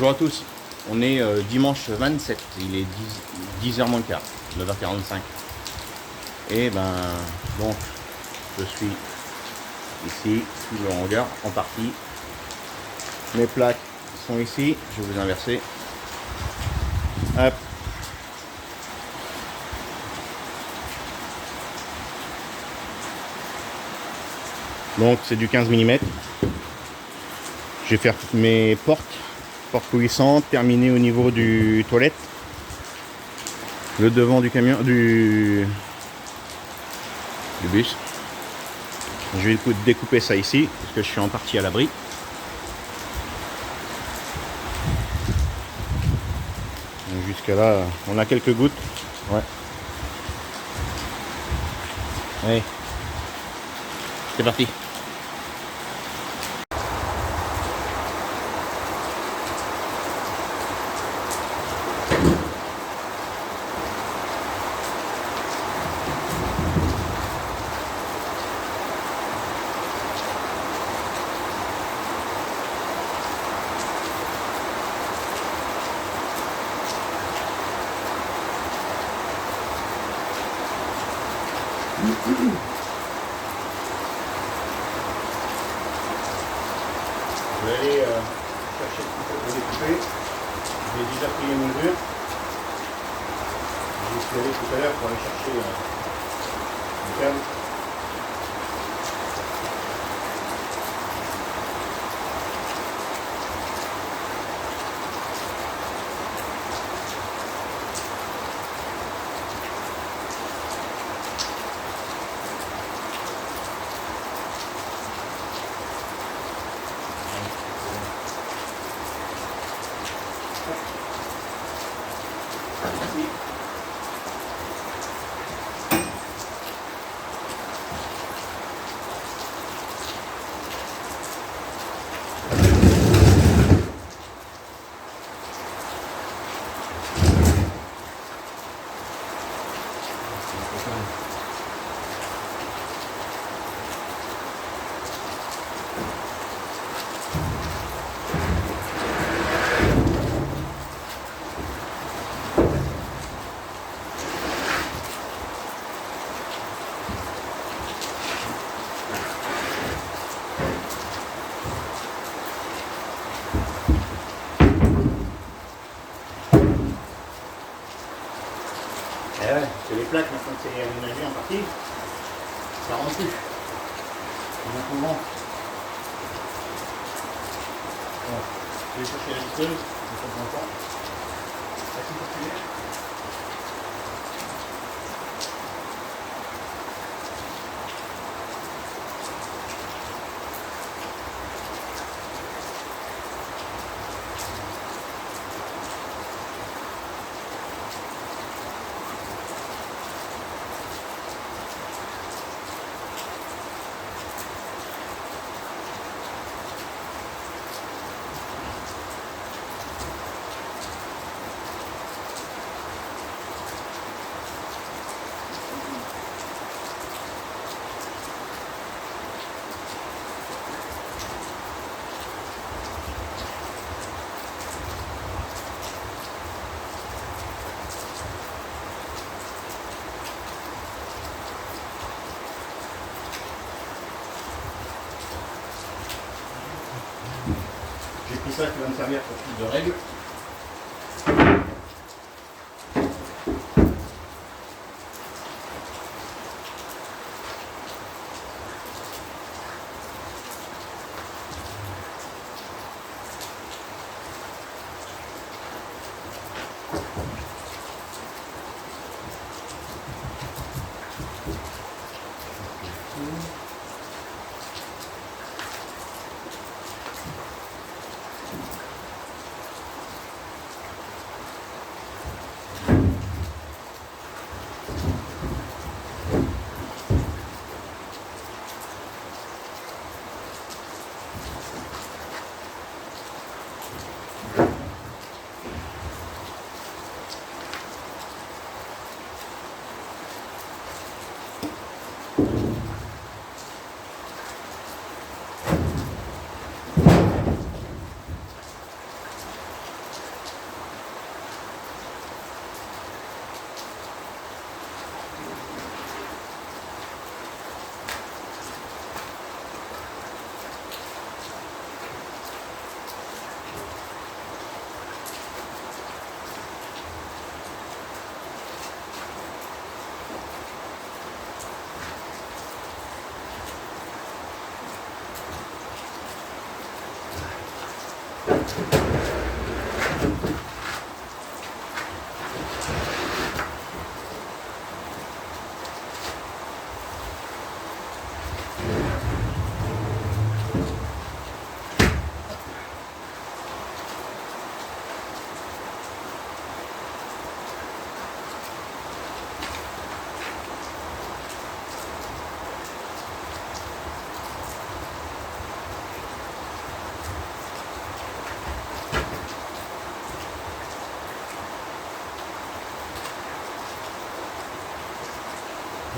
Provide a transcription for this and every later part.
Bonjour à tous, on est dimanche 27, il est 10h moins le quart, 9h45. Et ben donc je suis ici sous le hangar en partie. Mes plaques sont ici, je vais vous inverser. Hop. Donc c'est du 15 mm. Je vais faire mes portes coulissantes, terminées au niveau du toilette, le devant du camion, du bus. Je vais découper ça ici, parce que je suis en partie à l'abri. Jusqu'à là, on a quelques gouttes. Ouais. Allez, c'est parti. Je vais aller chercher le couteau pour découper. J'ai déjà pris les mesures. Je suis allé tout à l'heure pour aller chercher le câble. Eh ouais, c'est les plaques maintenant que c'est aménagé en partie, ça rentre plus. Donc on rentre. Voilà. Je vais chercher la visseuse, de temps en temps. Assez populaire. J'ai pris ça qui va me servir pour plus de règles.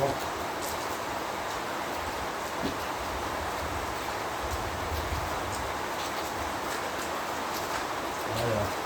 Bon. Voilà.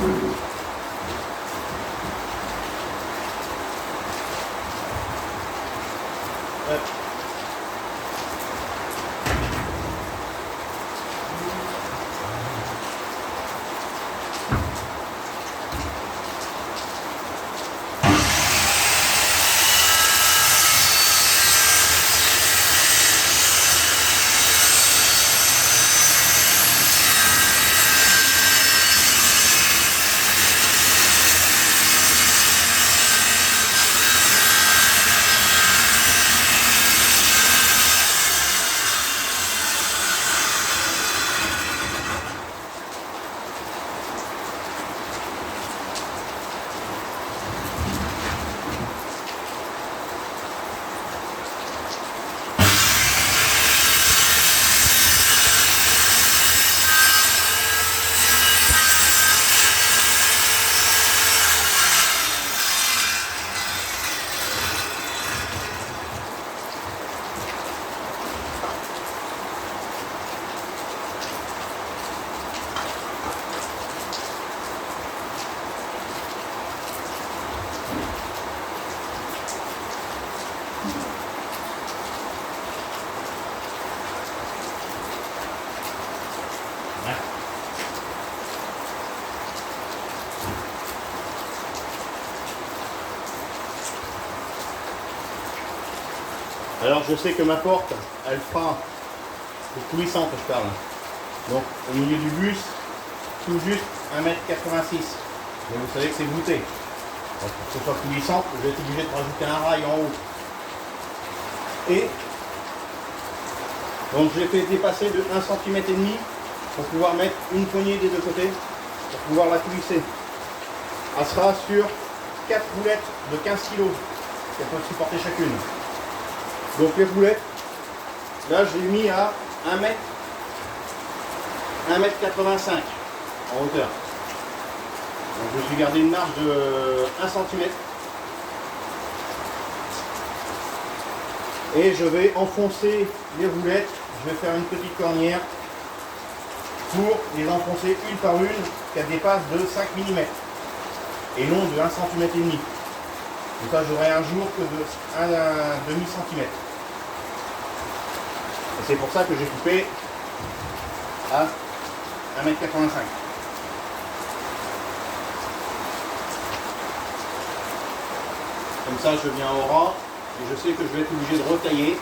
Hop. Alors je sais que ma porte, elle fera, c'est coulissante je parle. Donc au milieu du bus, tout juste 1,86 m. Mais vous savez que c'est voûté. Donc pour que ce soit coulissante, je vais être obligé de rajouter un rail en haut. Et donc je l'ai fait dépasser de 1,5 cm pour pouvoir mettre une poignée des deux côtés, pour pouvoir la coulisser. Elle sera sur 4 roulettes de 15 kg qu'elles peuvent supporter chacune. Donc les roulettes, là je l'ai mis à 1,85 m en hauteur. Donc je me suis gardé une marge de 1 cm. Et je vais enfoncer les roulettes, je vais faire une petite cornière pour les enfoncer une par une qu'elles dépassent de 5 mm et non de 1,5 cm. Donc ça j'aurai un jour que de 1,5 cm. Et c'est pour ça que j'ai coupé à 1,85 m. Comme ça je viens au rang et je sais que je vais être obligé de retailler.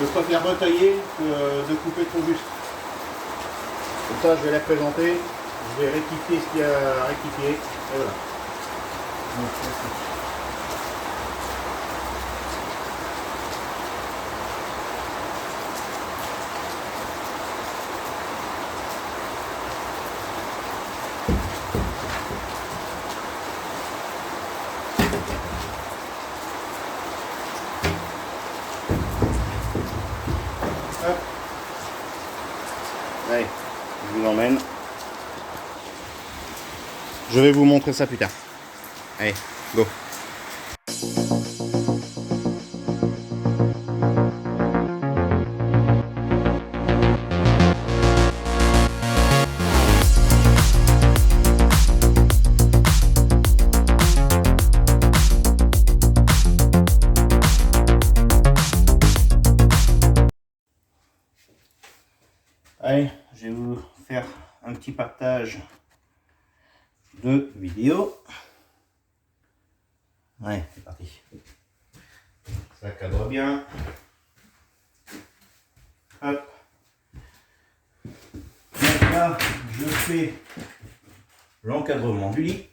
Je préfère retailler que de couper trop juste. Comme ça je vais la présenter, je vais rectifier ce qu'il y a à rectifier et voilà. Hop. Allez, je vous emmène. Je vais vous montrer ça plus tard. Allez, go. Allez, je vais vous faire un petit partage de vidéo. Ouais, c'est parti. Ça cadre bien. Hop. Donc là, je fais l'encadrement du lit.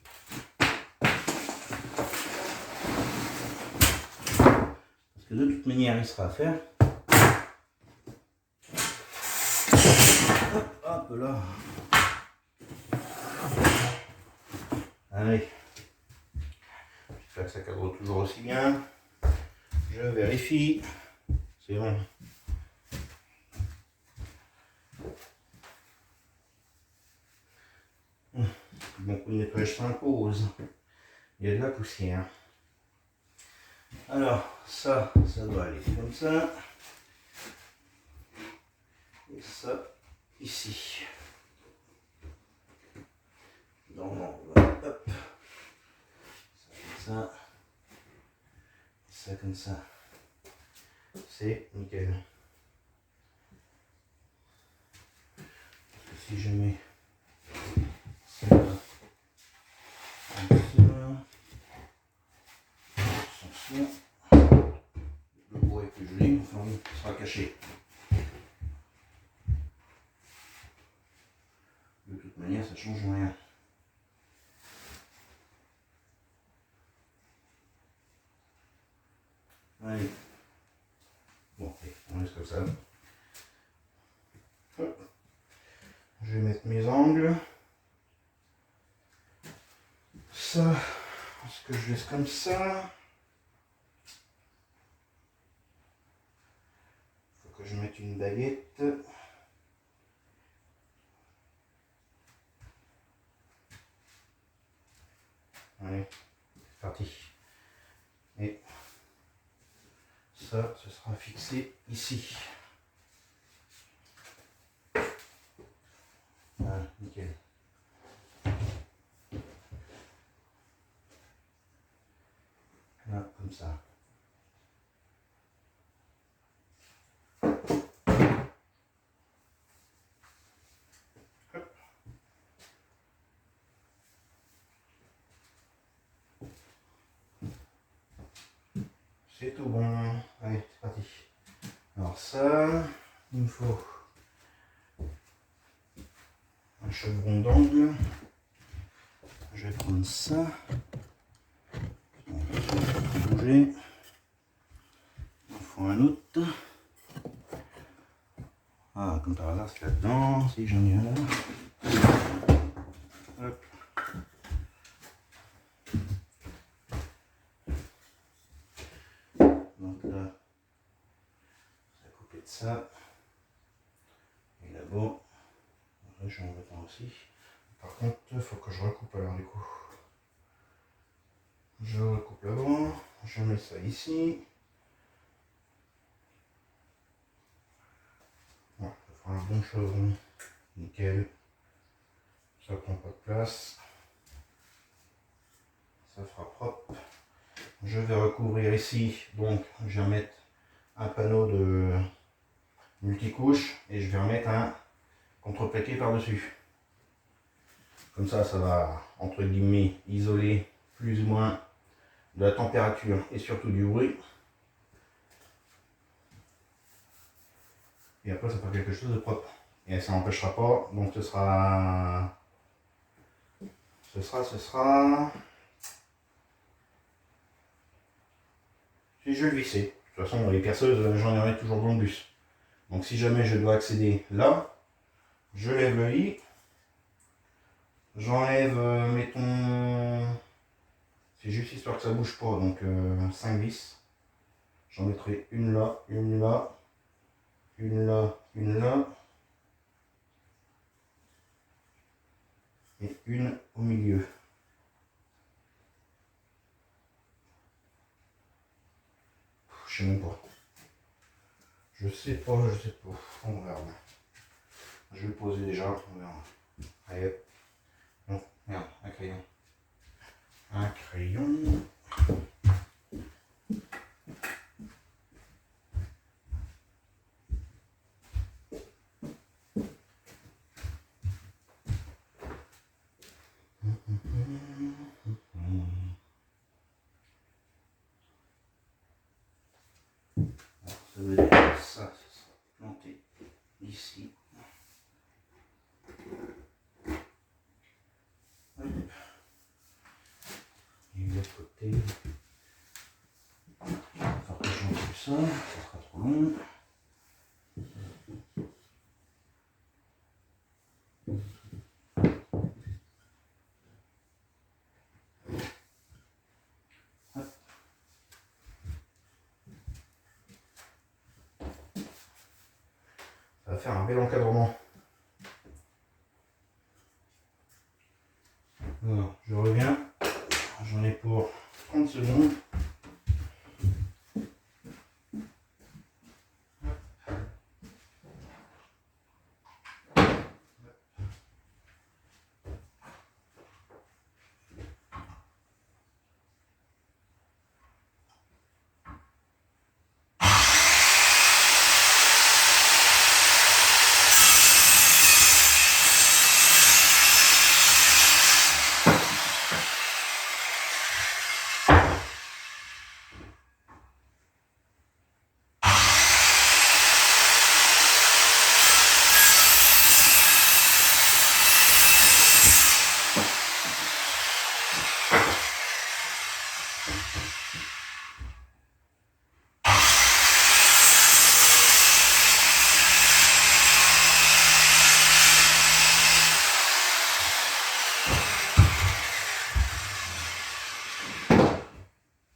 Parce que de toute manière, il sera à faire. Hop là. Allez. J'espère que ça cadre toujours aussi bien. Je vérifie. C'est bon. Bon coup de nettoyage s'impose. Il y a de la poussière. Alors, ça doit aller comme ça. Et ça, ici. comme ça, c'est nickel. Parce que si je mets ça comme ça, le bois est plus joli, enfin il sera caché. De toute manière, ça ne change rien. Allez. Bon, allez, on laisse comme ça. Hop. Je vais mettre mes angles. Ça, est-ce que je laisse comme ça? Il faut que je mette une baguette. Allez, c'est parti. Et ça, ce sera fixé ici. Voilà, nickel. Là, comme ça. Hop. C'est tout bon. Allez, c'est parti. Alors ça, il me faut un chevron d'angle. Je vais prendre ça. Bouger. Il faut un autre. Ah, comme par hasard, c'est là-dedans. Si j'en ai un là. Hop. Donc là, ça a coupé de ça. Et là-bas, je vais en mettre un aussi. Par contre, il faut que je recoupe alors du coup. Je recoupe là-bas. Je mets ça ici. Voilà, ça fera un bon chevron. Nickel. Ça prend pas de place. Ça fera propre. Je vais recouvrir ici. Donc, je vais mettre un panneau de multicouche et je vais remettre un contreplaqué par-dessus. Comme ça, ça va, entre guillemets, isoler plus ou moins de la température et surtout du bruit. Et après, ça fera quelque chose de propre. Et ça n'empêchera pas, donc ce sera... Si je vais le visser. De toute façon, les perceuses, j'en aurai toujours dans le bus. Donc si jamais je dois accéder là, je lève le lit. J'enlève, mettons... C'est juste histoire que ça bouge pas, donc 5 vis. J'en mettrai une là, une là, une là, une là. Et une au milieu. Je sais même pas. Je sais pas. On verra. Je vais le poser déjà, on verra. Allez. Non, merde, un crayon. Un crayon. Ça veut dire que ça sera planté ici. Hop. Et de l'autre côté, il va falloir que je monte ça sera trop long. Hop. Ça va faire un bel encadrement. Alors, je reviens. J'en ai pour 30 secondes.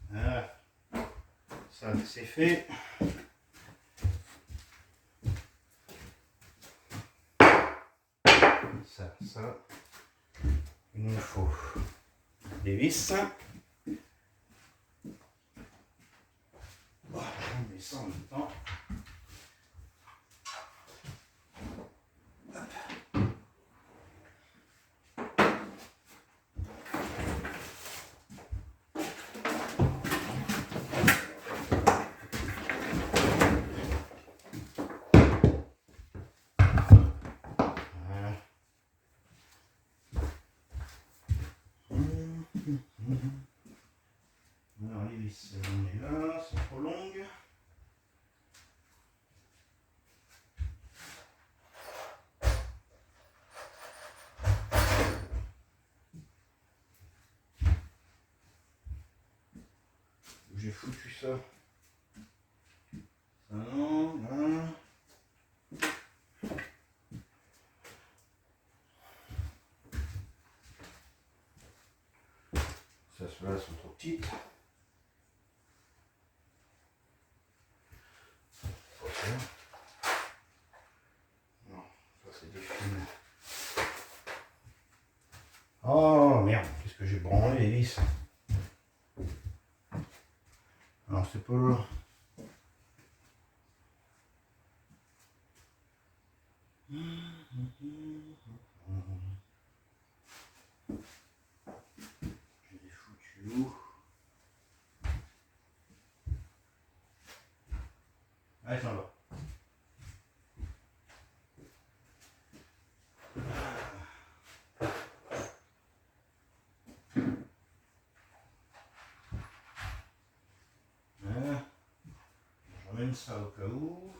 Voilà, ça c'est fait. Ça, il nous faut des vis. Bon, on met ça en même temps. Alors les vis, on est là, sont trop longues. Où j'ai foutu ça? Ça non, là. Ça, ceux-là sont trop petites. Non, ça c'est des fils. Oh merde, qu'est-ce que j'ai branlé les vis? Alors c'est pas là. Je les foutu où? Allez, ça va. Voilà. J'emmène ça au cas où.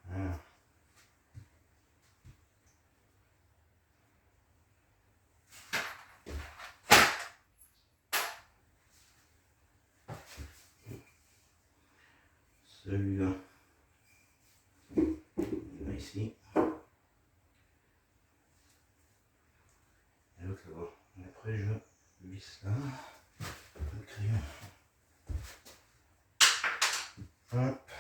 Voilà. Celui-là, là ici. Et l'autre là-bas. Et après je visse là. Le crayon. Hop.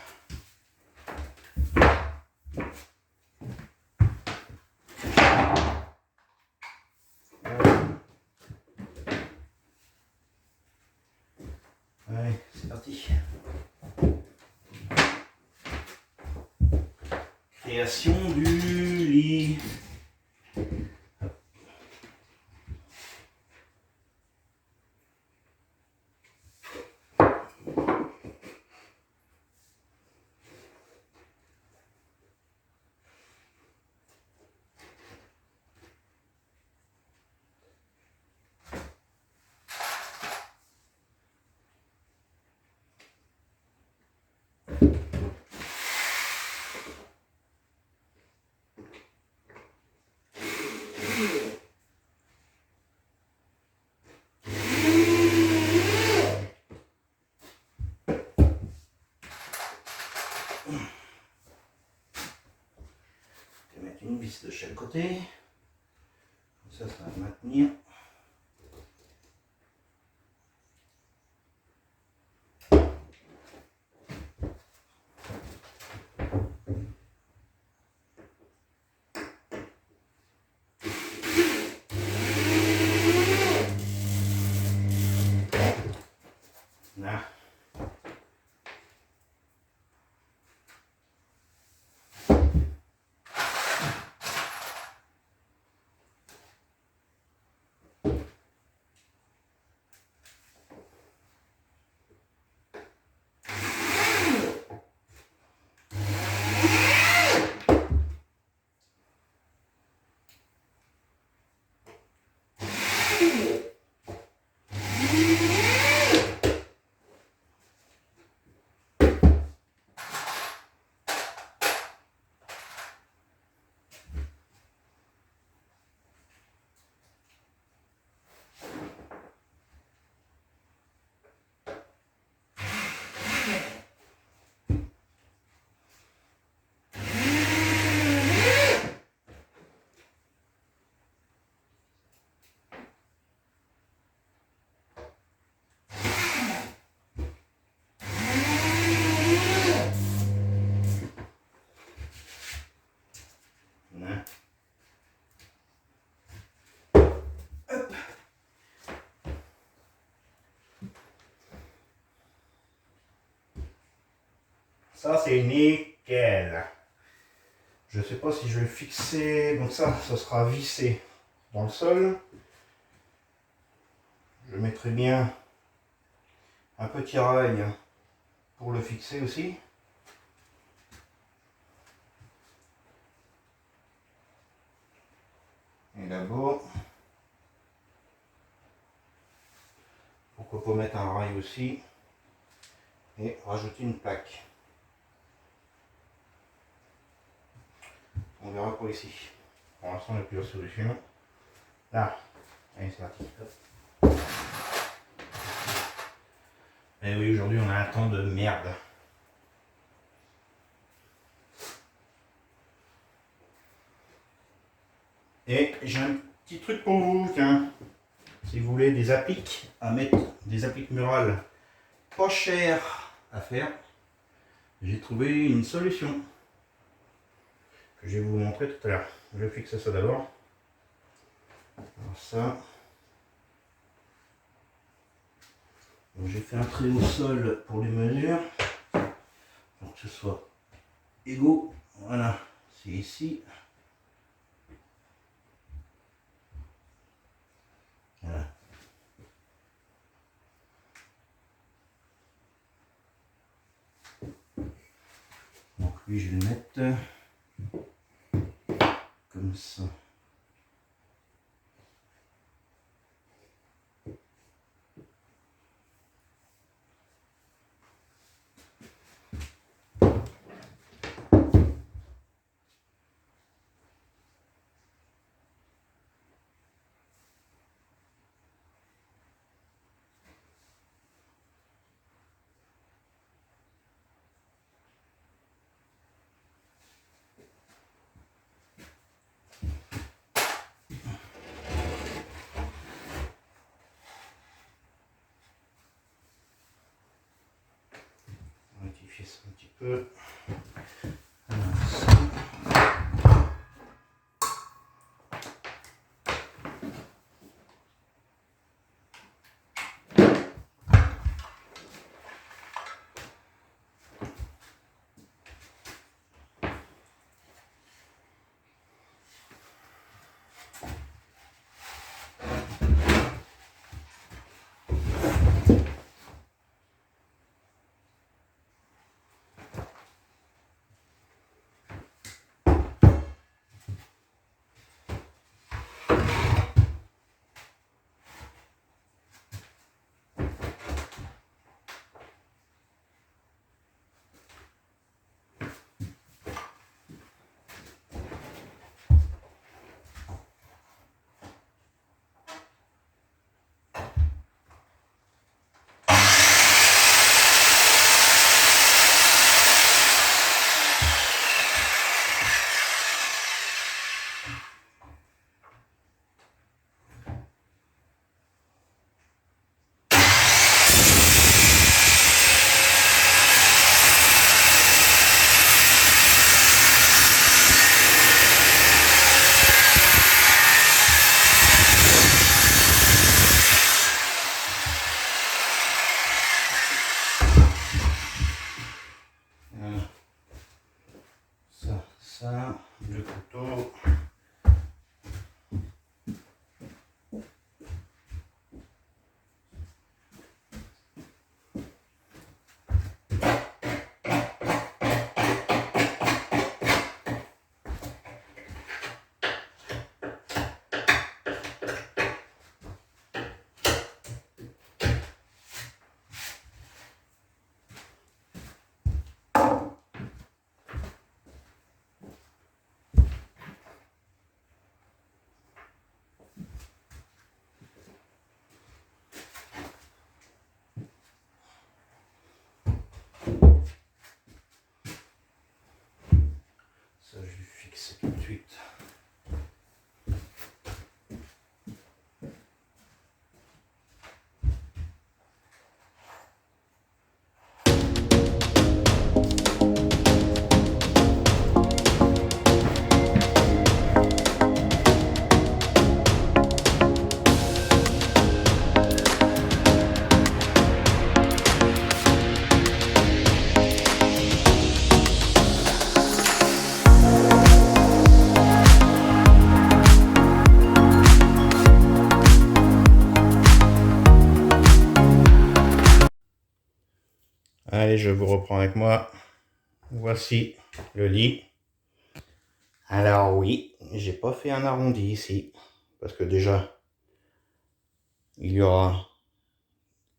Allez, c'est parti. Création du lit. Je vais mettre une vis de chaque côté. Ça va maintenir. Là. Ça c'est nickel. Je sais pas si je vais le fixer. Donc ça sera vissé dans le sol. Je mettrai bien un petit rail pour le fixer aussi. Et là-bas, pourquoi pas mettre un rail aussi et rajouter une plaque. On verra pour ici. Pour l'instant, il n'y a plusieurs solutions. Là, allez, c'est parti. Et oui, aujourd'hui, on a un temps de merde. Et j'ai un petit truc pour vous, tiens. Si vous voulez des appliques à mettre, des appliques murales pas chères à faire, j'ai trouvé une solution que je vais vous montrer tout à l'heure. Je vais fixer ça d'abord. Alors ça. J'ai fait un trait au sol pour les mesures. Pour que ce soit égaux. Voilà, c'est ici. Voilà. Donc lui, je vais le mettre comme ça. Rectifier ça un petit peu. Allez, je vous reprends avec moi. Voici le lit. Alors oui, j'ai pas fait un arrondi ici. Parce que déjà, il y aura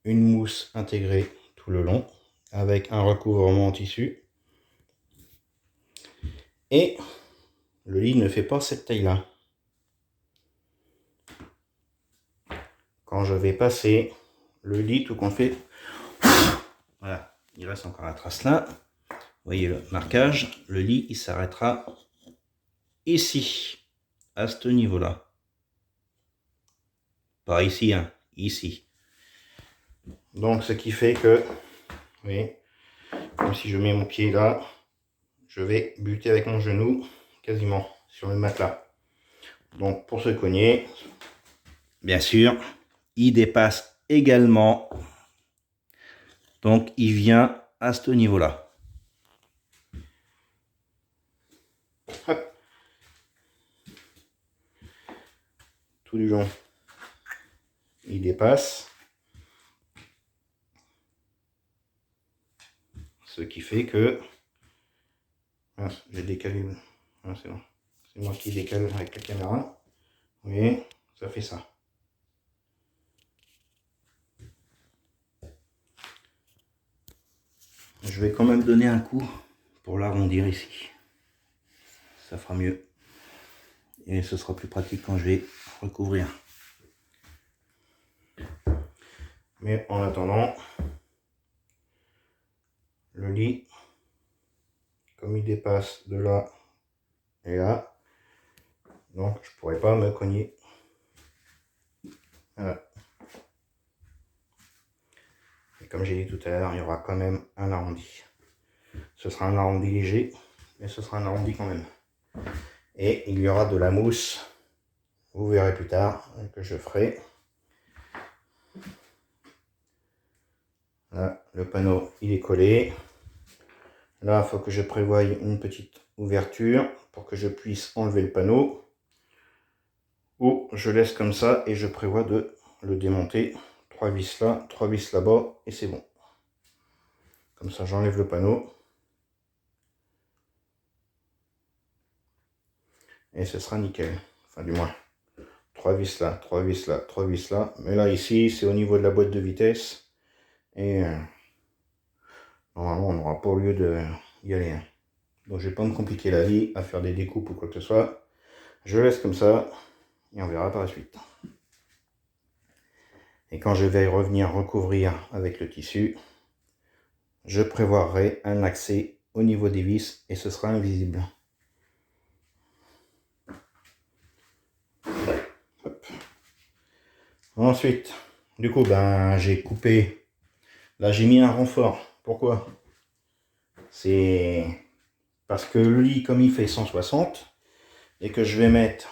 une mousse intégrée tout le long. Avec un recouvrement en tissu. Et le lit ne fait pas cette taille-là. Quand je vais passer le lit, tout qu'on fait... Voilà, il reste encore la trace là. Vous voyez le marquage. Le lit, il s'arrêtera ici, à ce niveau-là. Pas ici, hein, ici. Donc, ce qui fait que, vous voyez, comme si je mets mon pied là, je vais buter avec mon genou quasiment sur le matelas. Donc, pour se cogner, bien sûr, il dépasse également. Donc, il vient à ce niveau-là. Hop. Tout du long, il dépasse. Ce qui fait que... Ah, j'ai décalé. Ah, c'est bon. C'est moi qui décale avec la caméra. Vous voyez, ça fait ça. Je vais quand même donner un coup pour l'arrondir ici. Ça fera mieux. Et ce sera plus pratique quand je vais recouvrir. Mais en attendant, le lit, comme il dépasse de là et là, donc je pourrais pas me cogner. Voilà. Et comme j'ai dit tout à l'heure, il y aura quand même un arrondi. Ce sera un arrondi léger, mais ce sera un arrondi quand même. Et il y aura de la mousse, vous verrez plus tard, que je ferai. Là, le panneau, il est collé. Là, il faut que je prévoie une petite ouverture pour que je puisse enlever le panneau. Ou je laisse comme ça et je prévois de le démonter. 3 vis là, 3 vis là-bas et c'est bon. Comme ça, j'enlève le panneau. Et ce sera nickel. Enfin, du moins, 3 vis là, 3 vis là, 3 vis là. Mais là, ici, c'est au niveau de la boîte de vitesse. Et normalement, on n'aura pas lieu d'y aller. Hein. Donc, je ne vais pas me compliquer la vie à faire des découpes ou quoi que ce soit. Je laisse comme ça et on verra par la suite. Et quand je vais revenir recouvrir avec le tissu, je prévoirai un accès au niveau des vis et ce sera invisible. Hop. Ensuite, du coup, j'ai coupé. Là, j'ai mis un renfort. Pourquoi? C'est parce que le lit, comme il fait 160, et que je vais mettre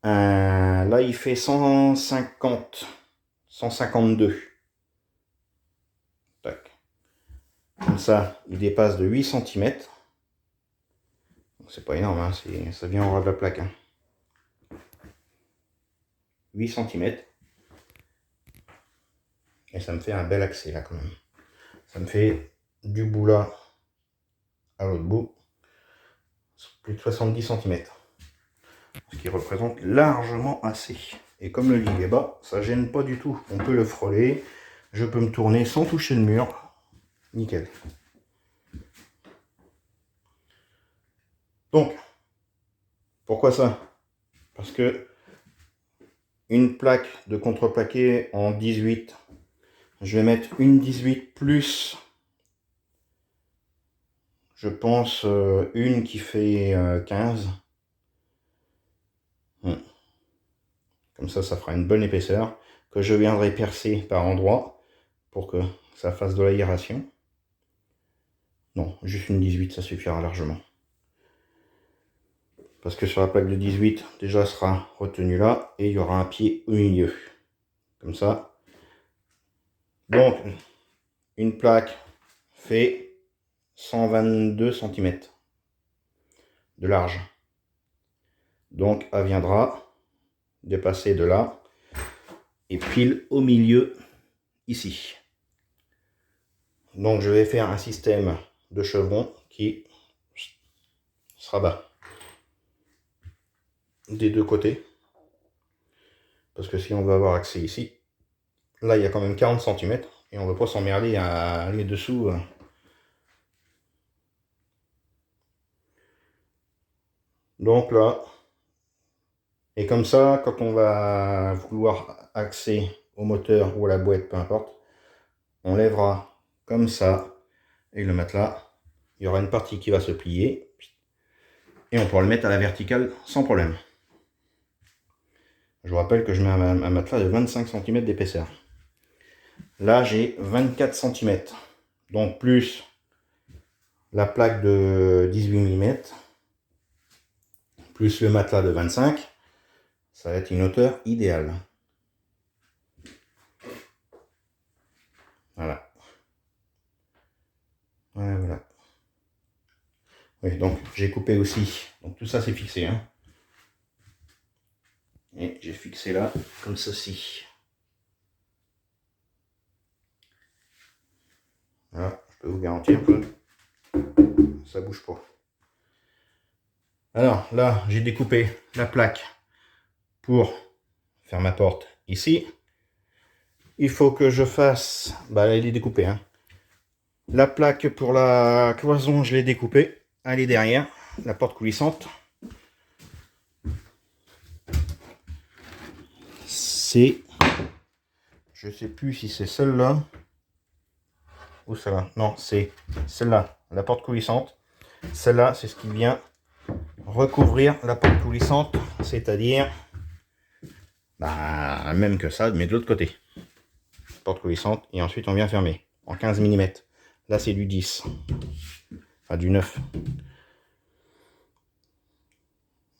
un... Là, il fait 150, 152. Tac. Comme ça, il dépasse de 8 cm. C'est pas énorme, hein, ça vient en ras de la plaque. Hein. 8 cm. Et ça me fait un bel accès là quand même. Ça me fait du bout là à l'autre bout. Plus de 70 cm. Ce qui représente largement assez. Et comme le lit est bas, ça gêne pas du tout. On peut le frôler. Je peux me tourner sans toucher le mur. Nickel. Donc, pourquoi ça? Parce que une plaque de contreplaqué en 18, je vais mettre une 18 plus, je pense, une qui fait 15. Comme ça fera une bonne épaisseur que je viendrai percer par endroits pour que ça fasse de l'aération. Non, juste une 18, ça suffira largement. Parce que sur la plaque de 18, déjà sera retenu là, et il y aura un pied au milieu. Comme ça. Donc, une plaque fait 122 cm de large. Donc, elle viendra dépasser de là, et pile au milieu, ici. Donc je vais faire un système de chevron qui se rabat des deux côtés. Parce que si on veut avoir accès ici, là il y a quand même 40 cm et on ne veut pas s'emmerder à aller dessous. Donc là, et comme ça, quand on va vouloir accès au moteur ou à la boîte, peu importe, on lèvera comme ça et le matelas, il y aura une partie qui va se plier et on pourra le mettre à la verticale sans problème. Je vous rappelle que je mets un matelas de 25 cm d'épaisseur. Là j'ai 24 cm, donc plus la plaque de 18 mm, plus le matelas de 25, ça va être une hauteur idéale. Voilà. Voilà. Oui, donc j'ai coupé aussi. Donc tout ça c'est fixé. Hein. Et j'ai fixé là comme ceci. Voilà, je peux vous garantir que ça bouge pas. Alors là, j'ai découpé la plaque pour faire ma porte ici. Il faut que je fasse, elle est découpée. Hein. La plaque pour la cloison, je l'ai découpée. Elle est derrière, la porte coulissante. C'est, je sais plus si c'est celle-là ou celle-là. Non, c'est celle-là, la porte coulissante. Celle-là, c'est ce qui vient recouvrir la porte coulissante, c'est-à-dire même que ça, mais de l'autre côté. Porte coulissante, et ensuite on vient fermer en 15 mm. Là, c'est du 10, enfin du 9.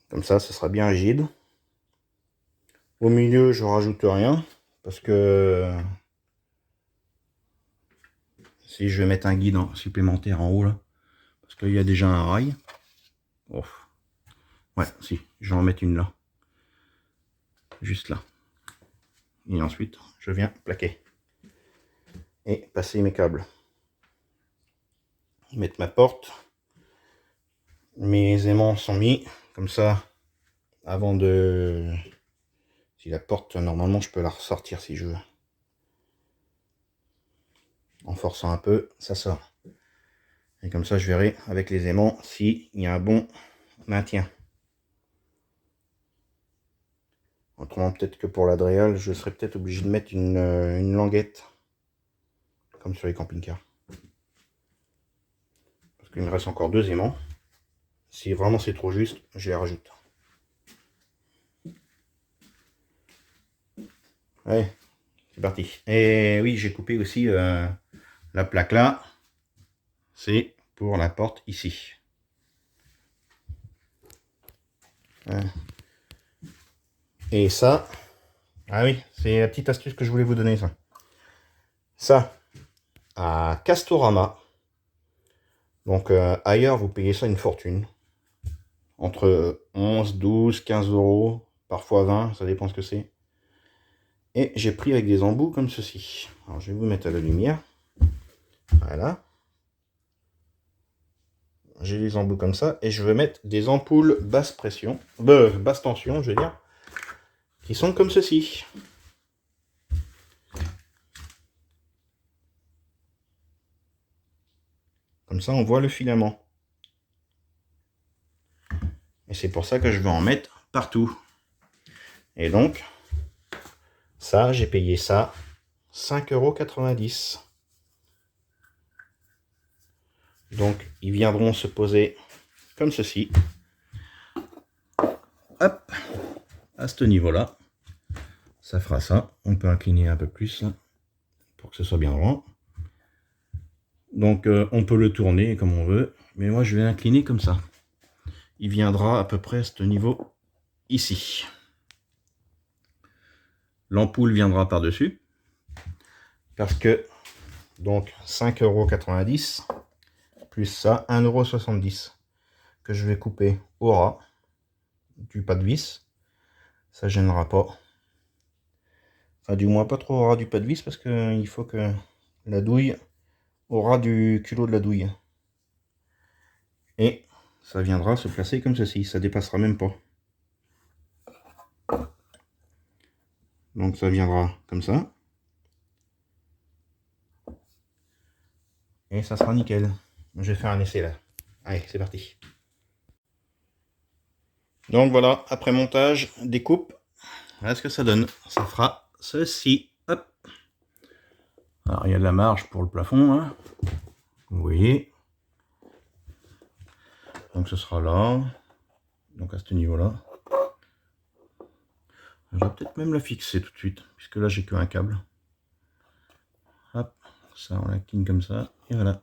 Comme ça, ce sera bien rigide. Au milieu, je rajoute rien, parce que si je vais mettre un guide supplémentaire en haut, là, parce qu'il y a déjà un rail. Oh. Ouais, si, je vais en mettre une là. Juste là. Et ensuite, je viens plaquer. Et passer mes câbles. Mettre ma porte. Mes aimants sont mis, comme ça, avant de... Si la porte, normalement, je peux la ressortir si je veux. En forçant un peu, ça sort. Et comme ça, je verrai avec les aimants s'il y a un bon maintien. Autrement, peut-être que pour la dréole, je serais peut-être obligé de mettre une languette. Comme sur les camping-cars. Parce qu'il me reste encore 2 aimants. Si vraiment c'est trop juste, je les rajoute. Allez, c'est parti. Et oui, j'ai coupé aussi la plaque là. C'est pour la porte ici. Et ça, ah oui, c'est la petite astuce que je voulais vous donner, ça. Ça, à Castorama. Donc ailleurs, vous payez ça une fortune. Entre 11, 12, 15 euros, parfois 20, ça dépend ce que c'est. Et j'ai pris avec des embouts comme ceci. Alors je vais vous mettre à la lumière. Voilà. J'ai des embouts comme ça. Et je vais mettre des ampoules basse pression, basse tension, je veux dire, qui sont comme ceci. Comme ça, on voit le filament. Et c'est pour ça que je vais en mettre partout. Et donc, ça, j'ai payé ça 5,90 €. Donc, ils viendront se poser comme ceci. Hop, à ce niveau-là. Ça fera ça. On peut incliner un peu plus là, pour que ce soit bien droit. Donc, on peut le tourner comme on veut. Mais moi, je vais l'incliner comme ça. Il viendra à peu près à ce niveau ici. L'ampoule viendra par-dessus. Parce que, donc, 5,90 € plus ça, 1,70 € que je vais couper au ras du pas de vis. Ça gênera pas. Enfin, du moins pas trop au ras du pas de vis parce qu'il faut que la douille au ras du culot de la douille. Et ça viendra se placer comme ceci, ça dépassera même pas. Donc ça viendra comme ça. Et ça sera nickel. Je vais faire un essai là. Allez, c'est parti. Donc voilà, après montage, découpe. Voilà ce que ça donne. Ça fera ceci. Hop. Alors il y a de la marge pour le plafond, hein. Vous voyez. Donc ce sera là. Donc à ce niveau-là. Je vais peut-être même la fixer tout de suite, puisque là j'ai qu'un câble. Hop, ça on la cligne comme ça, et voilà.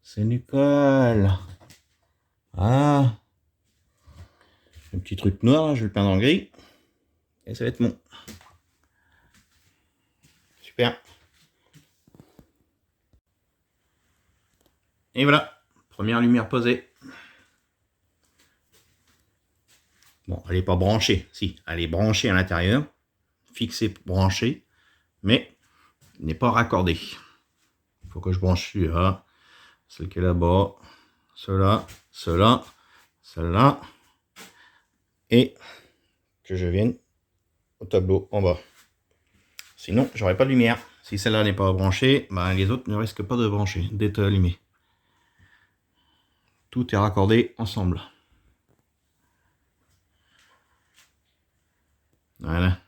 C'est nickel. Ah, le petit truc noir, je vais le peindre en gris. Et ça va être bon. Super. Et voilà, première lumière posée. Bon, elle n'est pas branchée, si, elle est branchée à l'intérieur, fixée, branchée, mais n'est pas raccordée. Il faut que je branche celui-là, celle qui est là-bas, cela, cela, celle-là, et que je vienne au tableau en bas. Sinon, j'aurai pas de lumière. Si celle-là n'est pas branchée, ben, les autres ne risquent pas de brancher, d'être allumés. Tout est raccordé ensemble. Voilà.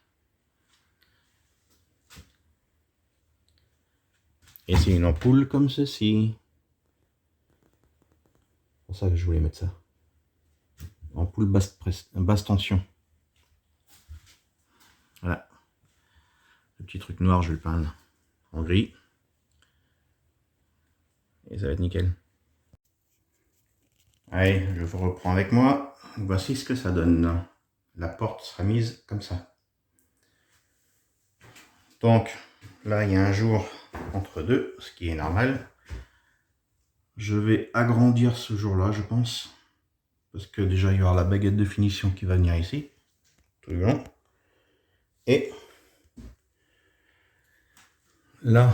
Et c'est une ampoule comme ceci. C'est pour ça que je voulais mettre ça. Ampoule basse tension. Voilà. Le petit truc noir, je vais le peindre en gris. Et ça va être nickel. Allez, je vous reprends avec moi. Voici ce que ça donne. La porte sera mise comme ça. Donc, là, il y a un jour entre deux, ce qui est normal. Je vais agrandir ce jour-là, je pense. Parce que déjà, il y aura la baguette de finition qui va venir ici. Tout le long. Et là,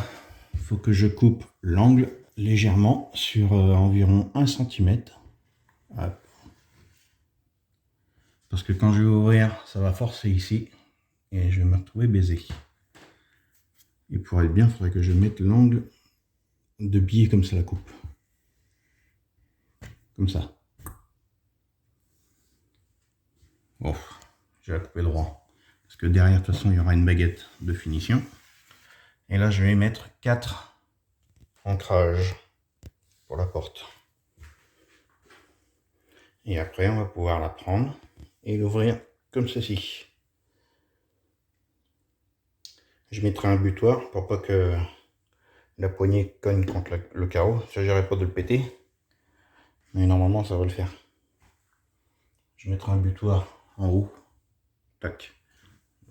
il faut que je coupe l'angle légèrement sur environ 1 cm. Parce que quand je vais ouvrir, ça va forcer ici. Et je vais me retrouver baisé. Et pour être bien, il faudrait que je mette l'angle de biais comme ça la coupe. Comme ça. Bon, je vais la couper droit. Parce que derrière, de toute façon, il y aura une baguette de finition. Et là, je vais mettre 4 ancrages pour la porte. Et après, on va pouvoir la prendre et l'ouvrir comme ceci. Je mettrai un butoir pour pas que la poignée cogne contre le carreau. Ça, j'arrête pas de le péter. Mais normalement, ça va le faire. Je mettrai un butoir en haut. Tac.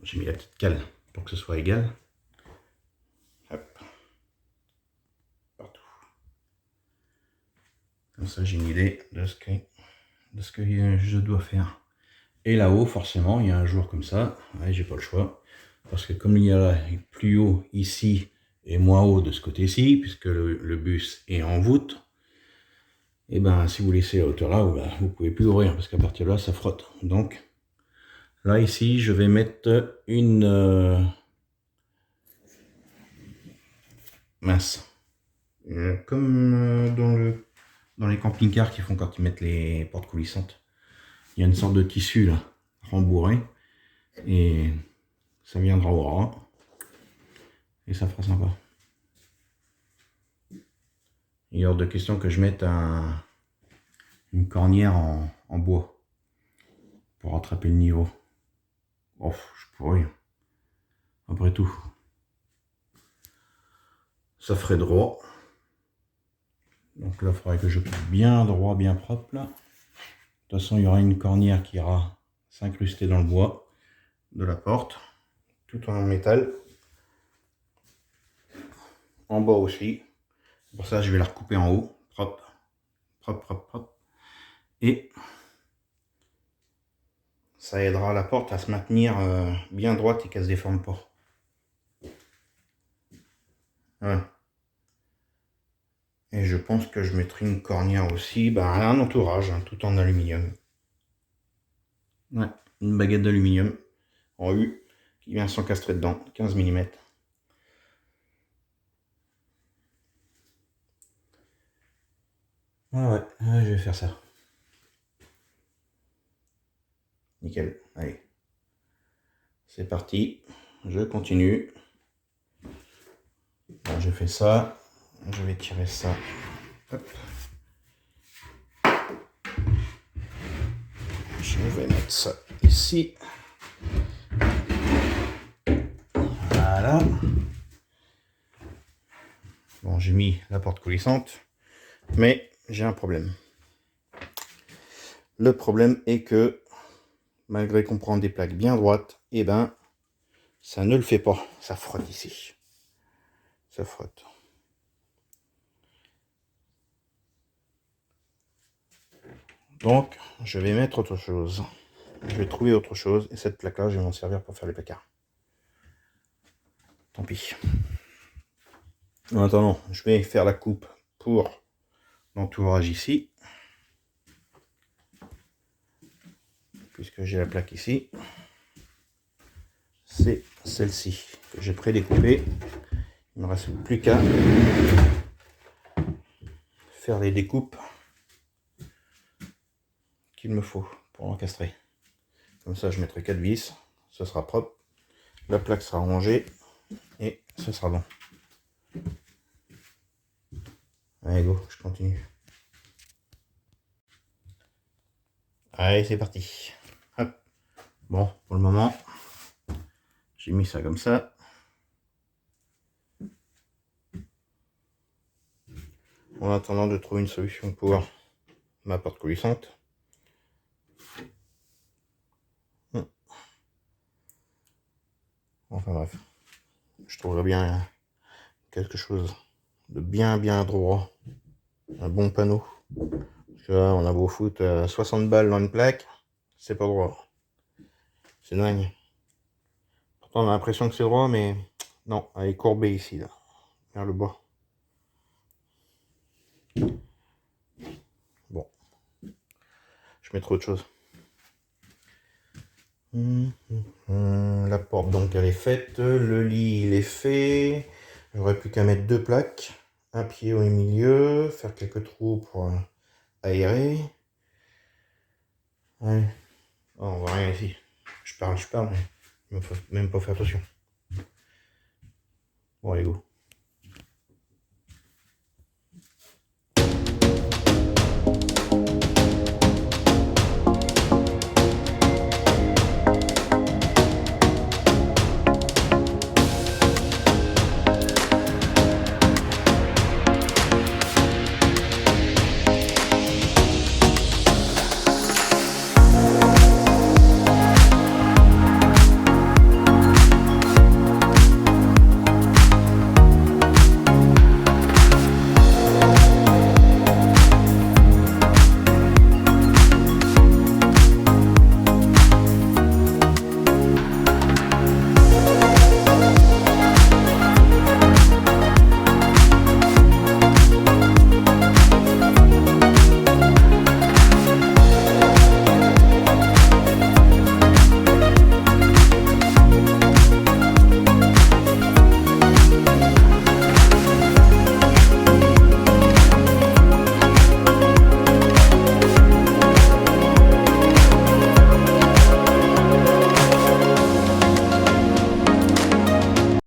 J'ai mis la petite cale pour que ce soit égal. Hop. Partout. Comme ça, j'ai une idée de ce que je dois faire. Et là-haut, forcément, il y a un jour comme ça. Ouais, j'ai pas le choix. Parce que comme il y a plus haut ici et moins haut de ce côté-ci, puisque le bus est en voûte, et ben si vous laissez la hauteur là, vous pouvez plus ouvrir, parce qu'à partir de là, ça frotte. Donc, là, ici, je vais mettre une mince. Comme dans les camping-cars qui font quand ils mettent les portes coulissantes. Il y a une sorte de tissu là, rembourré. Et ça viendra au ras. Et ça fera sympa. Il est hors de question que je mette une cornière en bois. Pour rattraper le niveau. Oh, je pourrais. Après tout. Ça ferait droit. Donc là, il faudrait que je coupe bien droit, bien propre. Là. De toute façon, il y aura une cornière qui ira s'incruster dans le bois de la porte. Tout en métal. En bas aussi. Pour ça, je vais la recouper en haut. Propre. Propre, propre, propre. Et ça aidera la porte à se maintenir bien droite et qu'elle ne se déforme pas. Voilà. Et je pense que je mettrai une cornière aussi, un entourage, hein, tout en aluminium. Ouais, une baguette d'aluminium en U qui vient s'encastrer dedans, 15 mm. Ouais, je vais faire ça. Nickel, allez. C'est parti, je continue. Bon, je fais ça, je vais tirer ça. Hop. Je vais mettre ça ici. Voilà. Bon, j'ai mis la porte coulissante, mais j'ai un problème. Le problème est que, malgré qu'on prend des plaques bien droites, ça ne le fait pas. Ça frotte ici. Ça frotte. Donc, je vais mettre autre chose. Je vais trouver autre chose, et cette plaque-là, je vais m'en servir pour faire les placards. Tant pis. En attendant, je vais faire la coupe pour l'entourage ici. Puisque j'ai la plaque ici. C'est celle-ci que j'ai prédécoupée. Il ne me reste plus qu'à faire les découpes qu'il me faut pour l'encastrer. Comme ça, je mettrai 4 vis, ce sera propre, la plaque sera rangée et ce sera bon. Allez, go, je continue. Allez, c'est parti. Hop. Bon, pour le moment, j'ai mis ça comme ça. En attendant de trouver une solution pour ma porte coulissante. Enfin bref, je trouverai bien quelque chose de bien droit, un bon panneau. Parce que là, on a beau foutre 60 balles dans une plaque, c'est pas droit. C'est dingue. Pourtant, on a l'impression que c'est droit, mais non, elle est courbée ici, là, vers le bas. Bon, je mettrai autre chose. La porte, donc, elle est faite. Le lit, il est fait. J'aurais plus qu'à mettre 2 plaques. Un pied au milieu, faire quelques trous pour aérer. Ouais. Oh, on voit rien ici. Je parle, mais il ne faut même pas faire attention. Bon, allez, go.